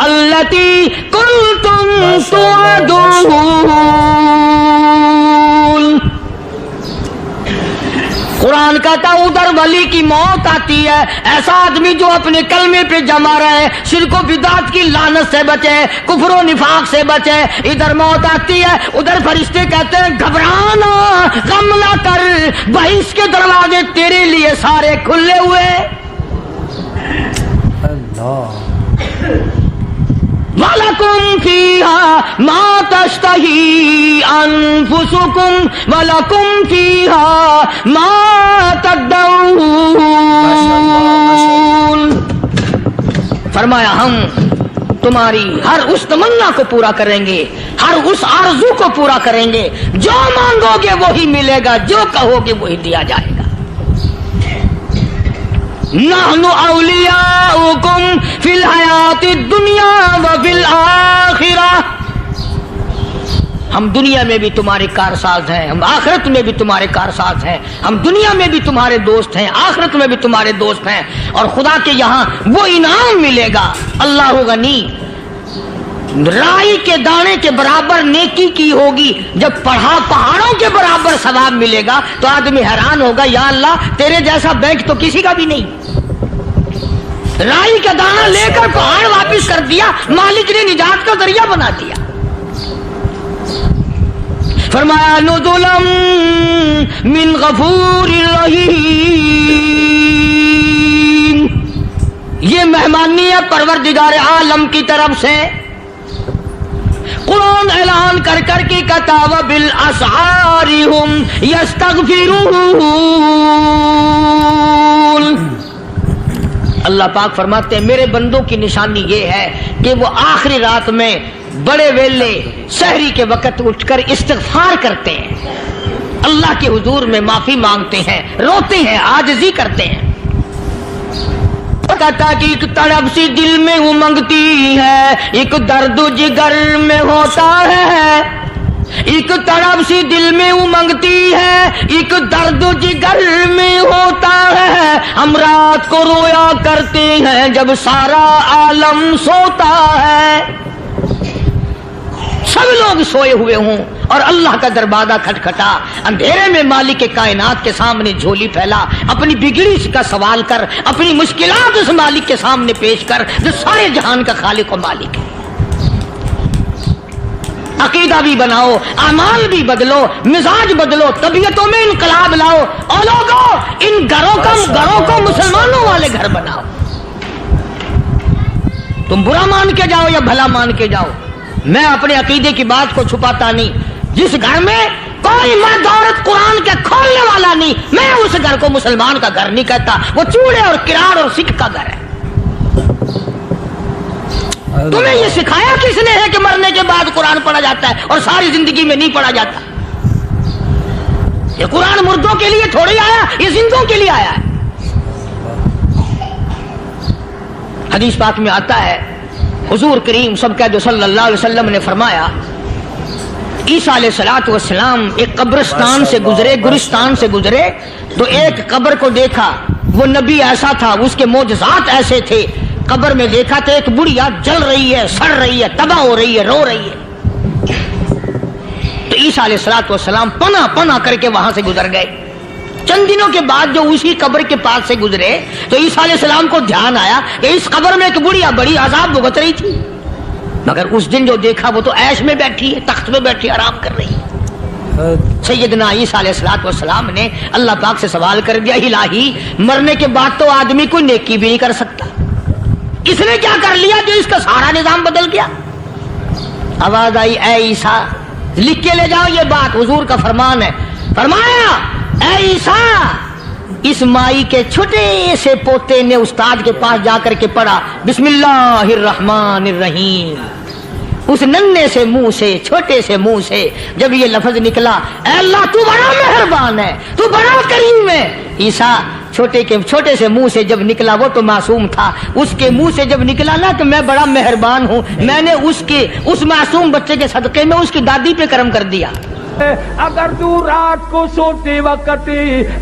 التي كنتم توعدون. قرآن کہتا ہے ادھر ولی کی موت آتی ہے، ایسا آدمی جو اپنے کلمے پہ جمع رہے، شرک و بدعت کی لعنت سے بچے، کفر و نفاق سے بچے. ادھر موت آتی ہے، ادھر فرشتے کہتے ہیں گھبرانا، غم نہ کر، بہشت کے دروازے تیرے لیے سارے کھلے ہوئے. وَلَكُمْ فِيهَا مَا تَشْتَهِي أَنفُسُكُمْ وَلَكُمْ فِيهَا مَا تَدَّعُونَ. فرمایا ہم تمہاری ہر اس تمنا کو پورا کریں گے، ہر اس آرزو کو پورا کریں گے. جو مانگو گے وہی ملے گا، جو کہو گے وہی دیا جائے گا. نحن اولیاؤکم فی الحیات الدنیا وفی الآخرہ. ہم دنیا میں بھی تمہارے کارساز ہیں، ہم آخرت میں بھی تمہارے کارساز ہیں. ہم دنیا میں بھی تمہارے دوست ہیں، آخرت میں بھی تمہارے دوست ہیں. اور خدا کے یہاں وہ انعام ملے گا. اللہ غنی، رائی کے دانے کے برابر نیکی کی ہوگی، جب پہاڑوں کے برابر ثواب ملے گا تو آدمی حیران ہوگا، یا اللہ تیرے جیسا بینک تو کسی کا بھی نہیں. رائی کا دانہ لے کر پہاڑ واپس کر دیا، مالک نے نجات کا ذریعہ بنا دیا. فرمایا نزلا من غفور رحیم. یہ مہمانی ہے پروردگار عالم کی طرف سے. قرآن اعلان کر کر کے کہتا وبالاسحار هم یستغفرون. اللہ پاک فرماتے ہیں میرے بندوں کی نشانی یہ ہے کہ وہ آخری رات میں بڑے ویلے سحری کے وقت اٹھ کر استغفار کرتے ہیں، اللہ کے حضور میں معافی مانگتے ہیں، روتے ہیں، عاجزی کرتے ہیں. کہتا کہ ایک تڑپ سی دل میں امنگتی ہے، ایک درد جگر میں ہوتا ہے. ایک تڑپ سی دل میں امنگتی ہے، ایک درد جگر میں ہوتا ہے. ہم رات کو رویا کرتے ہیں جب سارا عالم سوتا ہے. سب لوگ سوئے ہوئے ہوں اور اللہ کا دروازہ کھٹکھٹا، اندھیرے میں مالک کائنات کے سامنے جھولی پھیلا، اپنی بگڑی کا سوال کر، اپنی مشکلات اس مالک کے سامنے پیش کر جو سارے جہان کا خالق و مالک ہے. عقیدہ بھی بناؤ، اعمال بھی بدلو، مزاج بدلو، طبیعتوں میں انقلاب لاؤ. اور لوگوں ان گھروں کو مسلمانوں والے گھر بناؤ. تم برا مان کے جاؤ یا بھلا مان کے جاؤ، میں اپنے عقیدے کی بات کو چھپاتا نہیں. جس گھر میں کوئی مرد عورت قرآن کے کھولنے والا نہیں، میں اس گھر کو مسلمان کا گھر نہیں کہتا. وہ چوڑے اور کراڑ اور سکھ کا گھر ہے. تمہیں یہ سکھایا کس نے ہے کہ مرنے کے بعد قرآن پڑھا جاتا ہے اور ساری زندگی میں نہیں پڑھا جاتا؟ یہ قرآن مردوں کے لیے تھوڑی آیا، یہ زندوں کے لیے آیا ہے. حدیث پاک میں آتا ہے حضور کریم سب کہہ دو صلی اللہ علیہ وسلم نے فرمایا عیسیٰ علیہ الصلوۃ والسلام ایک قبرستان سے گزرے، گورستان سے گزرے تو ایک قبر کو دیکھا. وہ نبی ایسا تھا، اس کے معجزات ایسے تھے. قبر میں دیکھا تو ایک بڑھیا جل رہی ہے، سڑ رہی ہے، تباہ ہو رہی ہے، رو رہی ہے. تو عیسیٰ علیہ الصلوۃ والسلام پناہ پناہ کر کے وہاں سے گزر گئے. چند دنوں کے بعد جو اسی قبر کے پاس سے گزرے تو عیسیٰ علیہ السلام کو دھیان آیا کہ اس قبر میں ایک بڑھیا بڑی عذاب بھگت رہی تھی، مگر اس دن جو دیکھا وہ تو عیش میں بیٹھی ہے، تخت میں بیٹھی آرام کر رہی ہے. سیدنا عیسیٰ علیہ الصلوۃ والسلام نے اللہ پاک سے سوال کر دیا، الہی مرنے کے بعد تو آدمی کوئی نیکی بھی نہیں کر سکتا، اس نے کیا کر لیا جو اس کا سارا نظام بدل گیا؟ آواز آئی اے عیسیٰ لکھ کے لے جاؤ یہ بات، حضور کا فرمان ہے. فرمایا اے عیسیٰ اس مائی کے چھوٹے سے پوتے نے استاد کے پاس جا کر کے پڑھا بسم اللہ الرحمن الرحیم. اس ننھے سے منہ سے، چھوٹے سے منہ سے جب یہ لفظ نکلا اے اللہ تو بڑا مہربان ہے، تو بڑا کریم ہے. عیسیٰ چھوٹے سے منہ سے جب نکلا، وہ تو معصوم تھا، اس کے منہ سے جب نکلا نا کہ میں بڑا مہربان ہوں، میں نے اس معصوم بچے کے صدقے میں اس کی دادی پہ کرم کر دیا. اگر تو رات کو سوتے وقت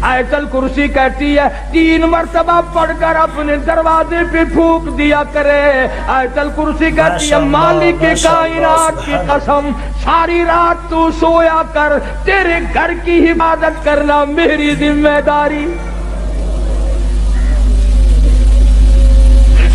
آیت الکرسی کہتی ہے 3 مرتبہ پڑھ کر اپنے دروازے پہ پھونک دیا کرے. آیت الکرسی کہتی ہے مالک کائنات کی قسم ساری رات تو سویا کر, تیرے گھر کی حفاظت کرنا میری ذمہ داری.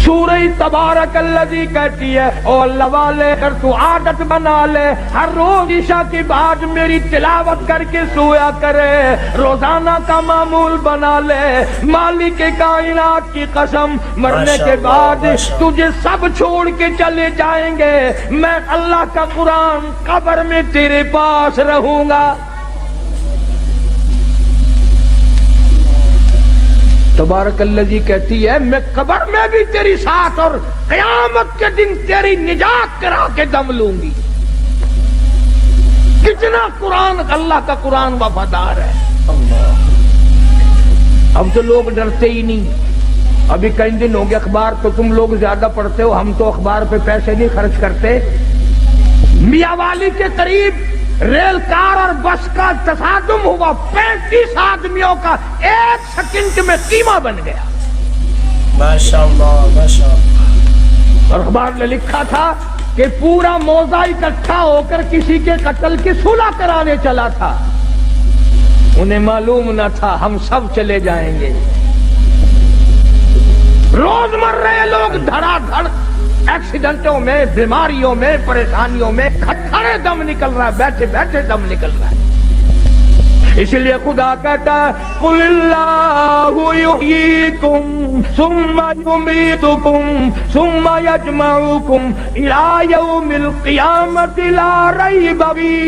سورہ تبارک الذی کہتی ہے او اللہ والے اگر تو عادت بنا لے ہر روز عشاء کے بعد میری تلاوت کر کے سویا کرے, روزانہ کا معمول بنا لے, مالک کائنات کی قسم مرنے کے بعد تجھے سب چھوڑ کے چلے جائیں گے, میں اللہ کا قرآن قبر میں تیرے پاس رہوں گا. تبارک الذی کہتی ہے میں قبر میں بھی تیری ساتھ اور قیامت کے دن تیری نجات کرا کے دم لوں گی. کتنا قرآن, اللہ کا قرآن وفادار ہے. اب تو لوگ ڈرتے ہی نہیں. ابھی کئی دن ہو گئے اخبار تو تم لوگ زیادہ پڑھتے ہو, ہم تو اخبار پہ پیسے نہیں خرچ کرتے. میاں والی کے قریب ریل کار اور بس کا تصادم ہوا, 35 آدمیوں کا 1 سیکنڈ میں قیمہ بن گیا. ماشاءاللہ ماشاءاللہ. اور اخبار نے لکھا تھا کہ پورا موضع اکٹھا ہو کر کسی کے قتل کی صلح کرانے چلا تھا. انہیں معلوم نہ تھا ہم سب چلے جائیں گے. روز مر رہے لوگ دھڑا دھڑ ایکسیڈنٹوں میں, بیماریوں میں, پریشانیوں میں کھڑے دم نکل رہا ہے, بیٹھے بیٹھے دم نکل رہا ہے. اس لیے خدا کہتا ہے قل اللہ یحییکم ثم یمیتکم ثم یجمعکم الی یوم القیامۃ لا ریب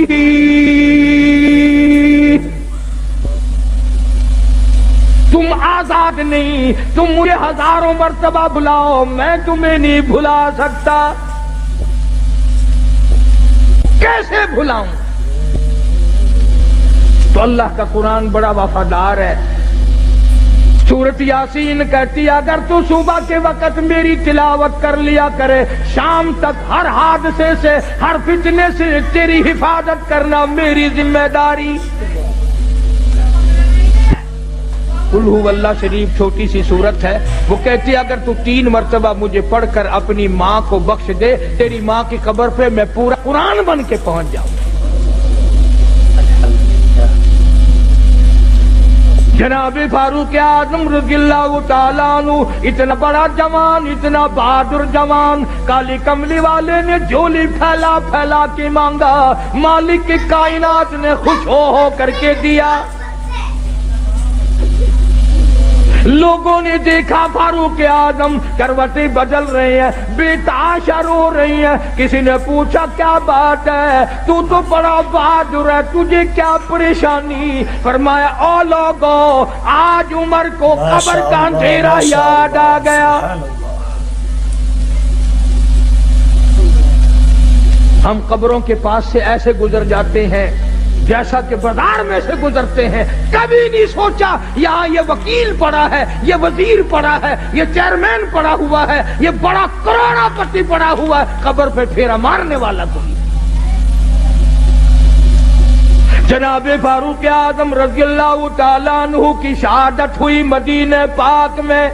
فیہ. تم آزاد نہیں, تم مجھے ہزاروں مرتبہ بلاؤ میں تمہیں نہیں بھلا سکتا. کیسے بھلاؤں؟ تو اللہ کا قرآن بڑا وفادار ہے. سورۃ یاسین کہتی ہے اگر تو صبح کے وقت میری تلاوت کر لیا کرے, شام تک ہر حادثے سے ہر فتنے سے تیری حفاظت کرنا میری ذمہ داری. قل هو اللہ شریف چھوٹی سی صورت ہے, وہ کہتی ہے اگر تو 3 مرتبہ مجھے پڑھ کر اپنی ماں کو بخش دے, تیری ماں کی قبر پہ میں پورا قرآن بن کے پہنچ جاؤں. جناب فاروق اعظم رضی اللہ تعالیٰ عنہ اتنا بڑا جوان, اتنا بہادر جوان, کالی کملی والے نے جھولی پھیلا پھیلا کے مانگا, مالک کی کائنات نے خوش ہو کر کے دیا. لوگوں نے دیکھا فاروق اعظم کروٹیں بدل رہے ہیں, بےتحاشا رو رہی ہیں. کسی نے پوچھا کیا بات ہے, تو بڑا بہادر ہے, تجھے کیا پریشانی؟ فرمایا او لوگوں آج عمر کو قبر کا اندھیرا یاد آ گیا. ہم قبروں کے پاس سے ایسے گزر جاتے ہیں جیسا کہ بازار میں سے گزرتے ہیں. کبھی نہیں سوچا یہاں یہ وکیل پڑا ہے, یہ وزیر پڑا ہے, یہ چیئرمین پڑا ہوا ہے, یہ بڑا کروڑا پتی پڑا ہوا ہے, قبر پہ پھیرا مارنے والا کوئی. جناب فاروق اعظم رضی اللہ تعالیٰ عنہ کی شہادت ہوئی مدینہ پاک میں.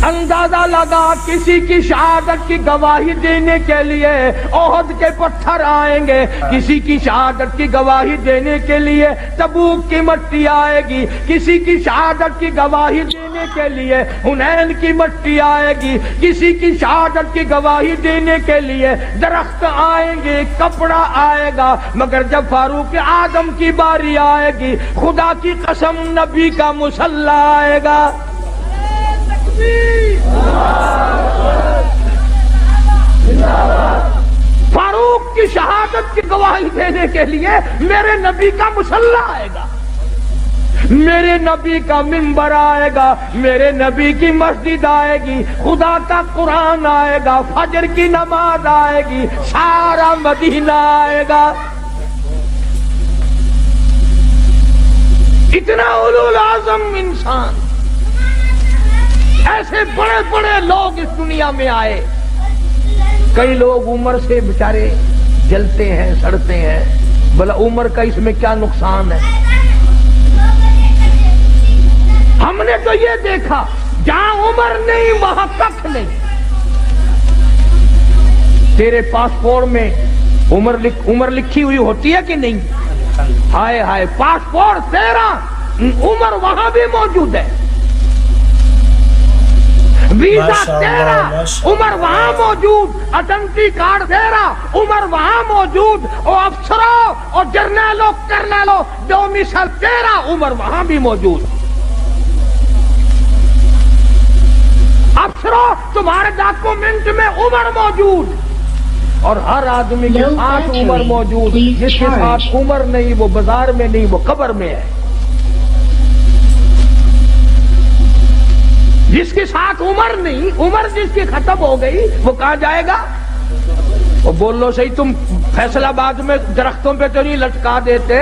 اندازہ لگا کسی کی شہادت کی گواہی دینے کے لیے احد کے پتھر آئیں گے, کسی کی شہادت کی گواہی دینے کے لیے تبوک کی مٹی آئے گی, کسی کی شہادت کی گواہی دینے کے لیے حنین کی مٹی آئے گی, کسی کی شہادت کی گواہی دینے کے لیے درخت آئیں گے, کپڑا آئے گا. مگر جب فاروق اعظم کی باری آئے گی, خدا کی قسم نبی کا مصلی آئے گا. فاروق کی شہادت کی گواہی دینے کے لیے میرے نبی کا مصلی آئے گا, میرے نبی کا منبر آئے گا, میرے نبی کی مسجد آئے گی, خدا کا قرآن آئے گا, فجر کی نماز آئے گی, سارا مدینہ آئے گا. اتنا اولو العزم انسان, ایسے بڑے بڑے لوگ اس دنیا میں آئے. کئی لوگ عمر سے بیچارے جلتے ہیں سڑتے ہیں، بلا عمر کا اس میں کیا نقصان ہے؟ ہم نے تو یہ دیکھا جہاں عمر نہیں وہاں کخ نہیں۔ تیرے پاسپورٹ میں عمر لکھی ہوئی ہوتی ہے کہ نہیں؟ ہائے ہائے، پاسپورٹ تیرا، عمر وہاں بھی موجود ہے، ویزا تیرا، عمر وہاں موجود، آئیڈینٹی کارڈ تیرا، عمر وہاں موجود، اور افسروں اور جرنیلوں کرنیلوں ڈومیسائل تیرا، عمر وہاں بھی موجود۔ افسروں تمہارے ڈاکومنٹ میں عمر موجود، اور ہر آدمی کے ساتھ عمر موجود، جس کے ساتھ عمر نہیں وہ بازار میں نہیں، وہ قبر میں ہے۔ جس کے ساتھ عمر نہیں، عمر جس کی ختم ہو گئی، وہ کہاں جائے گا؟ وہ بول لو صحیح، تم فیصل آباد میں درختوں پہ تو نہیں لٹکا دیتے؟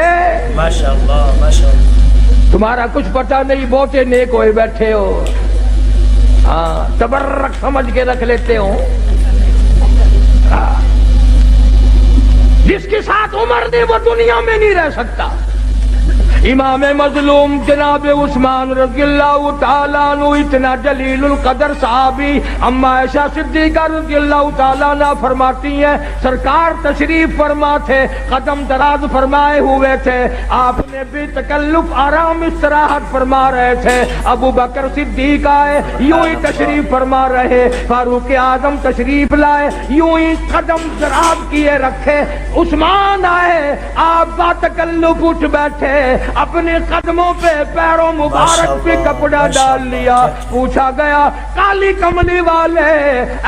ماشاءاللہ ماشاءاللہ، تمہارا کچھ پتہ نہیں، بہتے نیک ہوئے بیٹھے ہو، ہاں تبرک سمجھ کے رکھ لیتے ہو۔ جس کے ساتھ عمر نہیں وہ دنیا میں نہیں رہ سکتا۔ امام مظلوم جناب عثمان رضی اللہ تعالیٰ عنہ اتنا جلیل القدر صحابی، اما عائشہ صدیقہ رضی اللہ تعالیٰ عنہ فرماتی ہیں سرکار تشریف فرما تھے، قدم دراز فرمائے ہوئے تھے، آپ نے بھی تکلف آرام استراحت فرما رہے تھے، ابو بکر صدیق آئے یوں ہی تشریف فرما رہے، فاروق اعظم تشریف لائے یوں ہی قدم دراز کیے رکھے، عثمان آئے آپ با تکلف اٹھ بیٹھے، اپنے قدموں پہ پیروں مبارک پہ کپڑا ڈال لیا، پوچھا گیا کالی کملی والے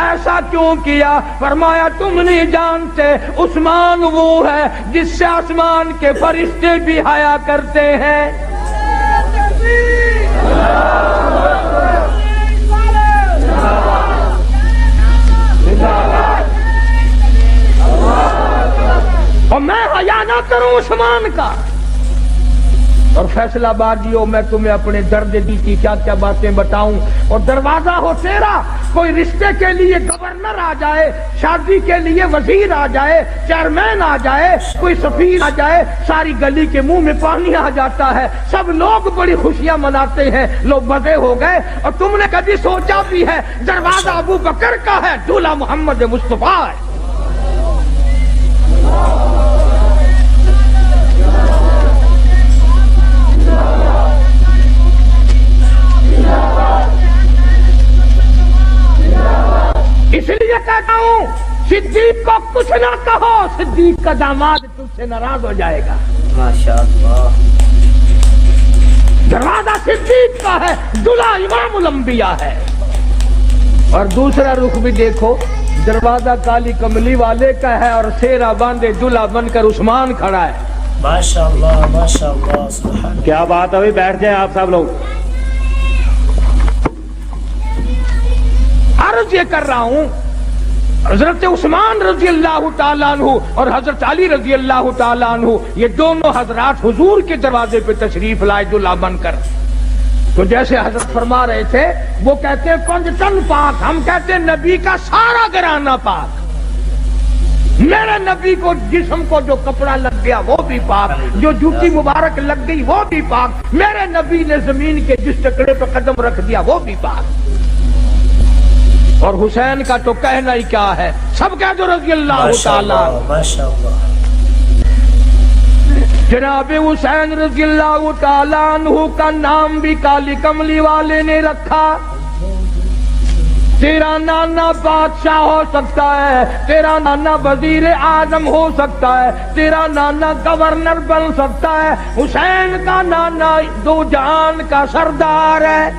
ایسا کیوں کیا؟ فرمایا تم نہیں جانتے عثمان وہ ہے جس سے آسمان کے فرشتے بھی حیا کرتے ہیں۔ اور میں حیا نہ کروں عثمان کا؟ اور فیصلہ بادیوں میں تمہیں اپنے درد دل کی کیا کیا باتیں بتاؤں، اور دروازہ ہو تیرا، کوئی رشتے کے لیے گورنر آ جائے، شادی کے لیے وزیر آ جائے، چیئرمین آ جائے، کوئی سفیر آ جائے، ساری گلی کے منہ میں پانی آ جاتا ہے، سب لوگ بڑی خوشیاں مناتے ہیں، لوگ مزے ہو گئے، اور تم نے کبھی سوچا بھی ہے دروازہ ابو بکر کا ہے، دولہا محمد مصطفیٰ ہے۔ اس لیے کہتا ہوں صدیق کو کچھ نہ کہو، صدیق کا داماد تجھ سے ناراض ہو جائے گا۔ ماشاءاللہ، دروازہ صدیق کا ہے، دلہا امام الانبیاء ہے۔ اور دوسرا رخ بھی دیکھو، دروازہ کالی کملی والے کا ہے، اور سیرا باندھے دلہا بن کر عثمان کھڑا ہے۔ ماشاءاللہ ماشاءاللہ، سبحان کیا بات ہے، بیٹھ جائیں آپ سب لوگ۔ عرض یہ کر رہا ہوں حضرت عثمان رضی اللہ تعالیٰ عنہ اور حضرت علی رضی اللہ تعالیٰ عنہ، یہ دونوں حضرات حضور کے دروازے پہ تشریف لائے دلہا بن کر۔ تو جیسے حضرت فرما رہے تھے، وہ کہتے ہیں پنجتن پاک، ہم کہتے ہیں نبی کا سارا گھرانہ پاک، میرے نبی کو جسم کو جو کپڑا لگ گیا وہ بھی پاک، جو جوتی مبارک لگ گئی وہ بھی پاک، میرے نبی نے زمین کے جس ٹکڑے پہ قدم رکھ دیا وہ بھی پاک۔ اور حسین کا تو کہنا ہی کیا ہے، سب کہہ دو رضی اللہ تعالیٰ۔ ماشاءاللہ، جناب حسین رضی اللہ تعالیٰ عنہ کا نام بھی کالی کملی والے نے رکھا۔ تیرا نانا بادشاہ ہو سکتا ہے، تیرا نانا وزیر اعظم ہو سکتا ہے، تیرا نانا گورنر بن سکتا ہے، حسین کا نانا دو جہان کا سردار ہے۔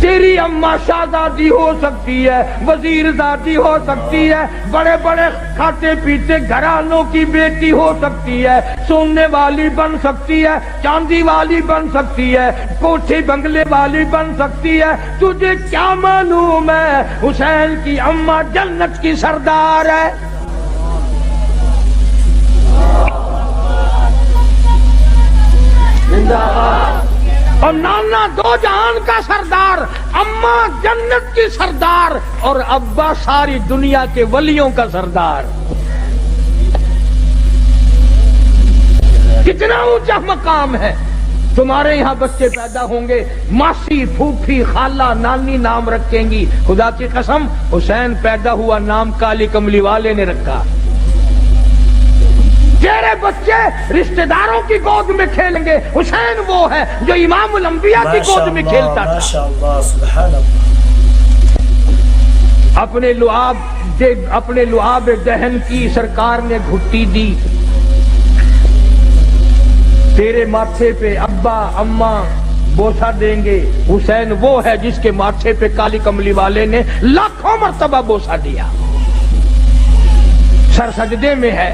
تیری اماں شہزادی ہو سکتی ہے، وزیر زادی ہو سکتی ہے، بڑے بڑے کھاتے پیتے گھرانوں کی بیٹی ہو سکتی ہے، سونے والی بن سکتی ہے، چاندی والی بن سکتی ہے، کوٹھی بنگلے والی بن سکتی ہے، تجھے کیا معلوم ہے حسین کی اماں جنت کی سردار ہے۔ اور نانا دو جہان کا سردار، اماں جنت کی سردار، اور ابا ساری دنیا کے ولیوں کا سردار. کتنا اونچا مقام ہے. تمہارے یہاں بچے پیدا ہوں گے، ماسی، پھوپھی، خالہ، نانی نام رکھیں گی. خدا کی قسم حسین پیدا ہوا نام کالی کملی والے نے رکھا. تیرے بچے رشتہ داروں کی گود میں کھیلیں گے، حسین وہ ہے جو امام الانبیاء کی گود میں کھیلتا تھا. ماشاءاللہ سبحان اللہ. اپنے لعاب دہن کی سرکار نے گھٹی دی. تیرے ماتھے پہ ابا اماں بوسہ دیں گے. حسین وہ ہے جس کے ماتھے پہ کالی کملی والے نے لاکھوں مرتبہ بوسہ دیا. سر سجدے میں ہے.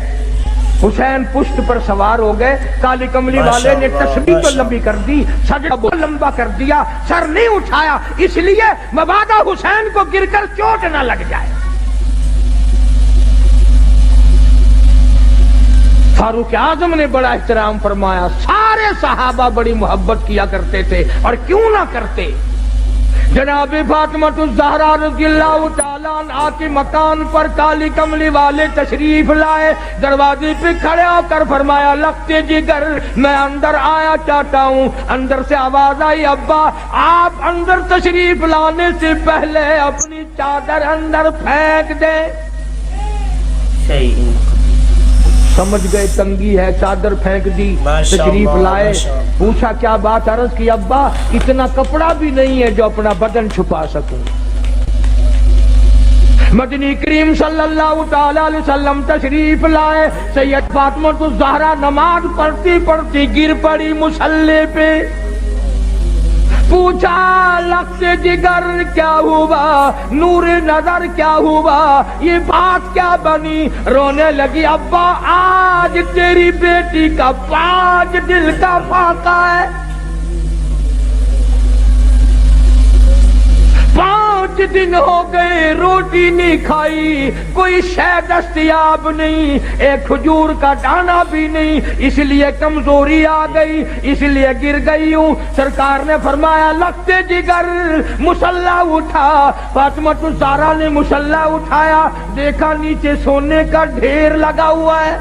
حسین پشت پر سوار ہو گئے. کالی کملی والے نے تسبیح تو لمبی کر دی، سجدہ بہت لمبا کر دیا، سر نہیں اٹھایا، اس لیے مبادا حسین کو گر کر چوٹ نہ لگ جائے. فاروق اعظم نے بڑا احترام فرمایا. سارے صحابہ بڑی محبت کیا کرتے تھے، اور کیوں نہ کرتے. جناب فاطمہ الزہرا رضی اللہ تعالیٰ عنہا کے مکان پر کالی کملی والے تشریف لائے. دروازے پہ کھڑے ہو کر فرمایا لگتے جگر میں اندر آیا چاہتا ہوں. اندر سے آواز آئی ابا آپ اندر تشریف لانے سے پہلے اپنی چادر اندر پھینک دیں. سمجھ گئے تنگی ہے، چادر پھینک دی. تشریف لائے، پوچھا کیا بات؟ عرض کی ابا اتنا کپڑا بھی نہیں ہے جو اپنا بدن چھپا سکوں. مدنی کریم صلی اللہ تعالی علیہ وسلم تشریف لائے. سید فاطمہ الزہرا نماز پڑھتی پڑھتی گر پڑی مصلی پہ. پوچھا لخت جگر کیا ہوا، نور نظر کیا ہوا، یہ بات کیا بنی؟ رونے لگی. ابا آج تیری بیٹی کا 5 دل کا فاقہ ہے. 5 دن ہو گئے روٹی نہیں کھائی، کوئی شے دستیاب نہیں، ایک کھجور کا دانہ بھی نہیں، اس لیے کمزوری آ گئی، اس لیے گر گئی ہوں. سرکار نے فرمایا لگتے جگر مصلا اٹھا. فاطمہ الزہرا نے مصلا اٹھایا، دیکھا نیچے سونے کا ڈھیر لگا ہوا ہے.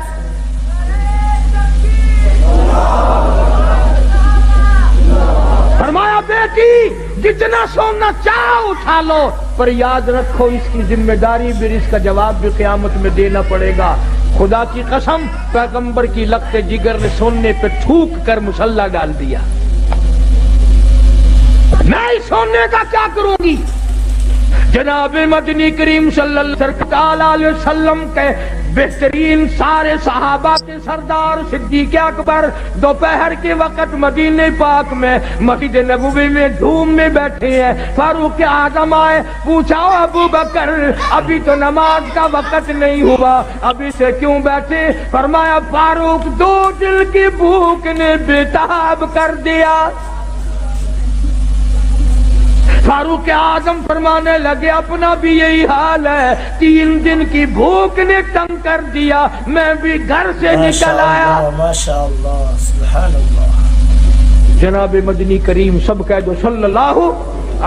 فرمایا بیٹی جتنا سونا چاہو اٹھا لو، پر یاد رکھو اس کی ذمہ داری بھی، اس کا جواب بھی قیامت میں دینا پڑے گا. خدا کی قسم پیغمبر کی لگتے جگر نے سونے پہ تھوک کر مصلا ڈال دیا. میں اس سونے کا کیا کروں گی؟ جناب مدنی کریم صلی اللہ علیہ وسلم کے بہترین سارے صحابہ کے سردار صدیق اکبر دوپہر کے وقت مدینہ پاک میں مسجد نبوی میں دھوم میں بیٹھے ہیں. فاروق اعظم آئے، پوچھا ابو بکر ابھی تو نماز کا وقت نہیں ہوا، ابھی سے کیوں بیٹھے؟ فرمایا فاروق 2 دل کی بھوک نے بےتاب کر دیا. فاروق اعظم فرمانے لگے اپنا بھی یہی حال ہے، 3 دن کی بھوک نے تنگ کر دیا، میں بھی گھر سے نکل آیا. ماشاءاللہ سبحان اللہ. جناب مدنی کریم سب کہہ دو صلی اللہ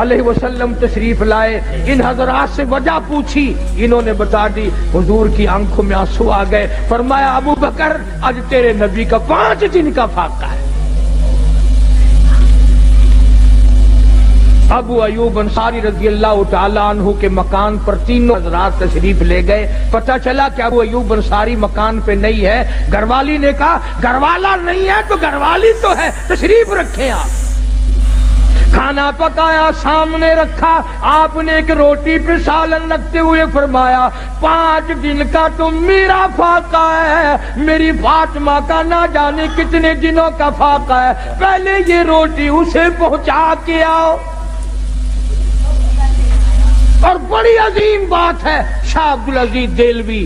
علیہ وسلم تشریف لائے. ان حضرات سے وجہ پوچھی، انہوں نے بتا دی. حضور کی آنکھوں میں آنسو آ گئے. فرمایا ابو بکر آج تیرے نبی کا 5 دن کا فاقہ ہے. ابو ایوب انصاری رضی اللہ تعالیٰ عنہ کے مکان پر 3 حضرات تشریف لے گئے. پتہ چلا کہ ابو ایوب انصاری مکان پہ نہیں ہے. گھر والی نے کہا گھر والا نہیں ہے تو گھر والی تو ہے، تشریف رکھیں آپ. کھانا پکایا، سامنے رکھا. آپ نے ایک روٹی پہ سالن رکھتے ہوئے فرمایا 5 دن کا تو میرا فاقہ ہے، میری فاطمہ کا نہ جانے کتنے دنوں کا فاقہ ہے، پہلے یہ روٹی اسے پہنچا کے آؤ. اور بڑی عظیم بات ہے، شاہ عبدالعزیز دہلوی